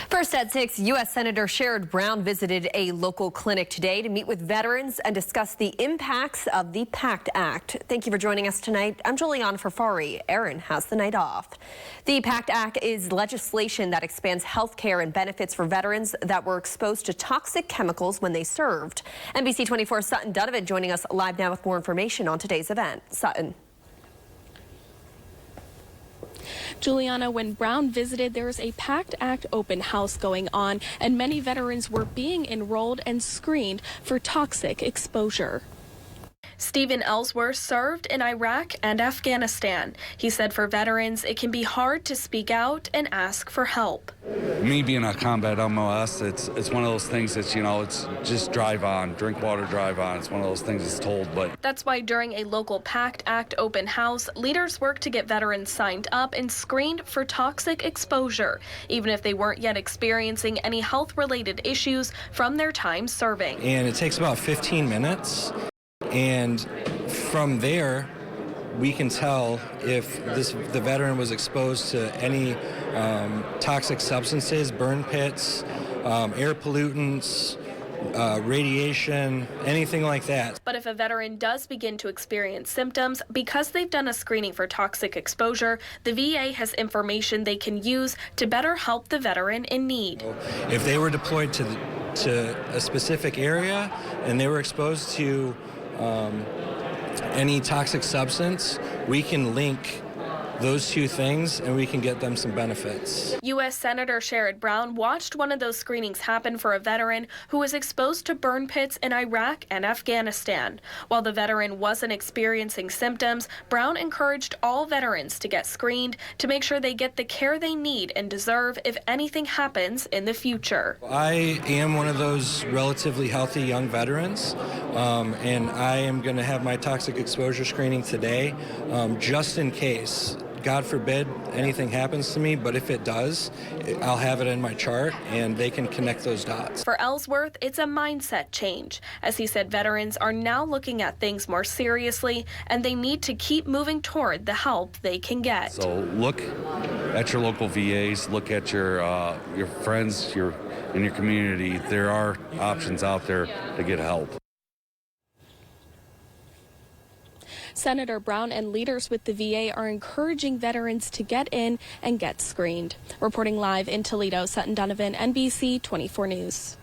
First at 6, U.S. Senator Sherrod Brown visited a local clinic today to meet with veterans and discuss the impacts of the PACT Act. Thank you for joining us tonight. I'm Juliana Farfari. Aaron has the night off. The PACT Act is legislation that expands health care and benefits for veterans that were exposed to toxic chemicals when they served. NBC 24's Sutton Donovan joining us live now with more information on today's event. Sutton. Juliana, when Brown visited, there was a PACT Act open house going on, and many veterans were being enrolled and screened for toxic exposure. Stephen Ellsworth served in Iraq and Afghanistan. He said for veterans, it can be hard to speak out and ask for help. Me being a combat MOS, it's one of those things that's, it's just drive on, drink water, drive on. It's one of those things that's told, but. That's why during a local PACT Act open house, leaders worked to get veterans signed up and screened for toxic exposure, even if they weren't yet experiencing any health-related issues from their time serving. And it takes about 15 minutes. And from there, we can tell if the veteran was exposed to any toxic substances, burn pits, air pollutants, radiation, anything like that. But if a veteran does begin to experience symptoms, because they've done a screening for toxic exposure, the VA has information they can use to better help the veteran in need. If they were deployed to a specific area and they were exposed to any toxic substance, we can link those two things and we can get them some benefits. U.S. Senator Sherrod Brown watched one of those screenings happen for a veteran who was exposed to burn pits in Iraq and Afghanistan. While the veteran wasn't experiencing symptoms, Brown encouraged all veterans to get screened to make sure they get the care they need and deserve if anything happens in the future. I am one of those relatively healthy young veterans, and I am going to have my toxic exposure screening today, just in case. God forbid anything happens to me, but if it does, I'll have it in my chart and they can connect those dots. For Ellsworth, it's a mindset change. As he said, veterans are now looking at things more seriously and they need to keep moving toward the help they can get. So look at your local VAs, look at your friends in your community. There are options out there to get help. Senator Brown and leaders with the VA are encouraging veterans to get in and get screened. Reporting live in Toledo, Sutton Donovan, NBC 24 News.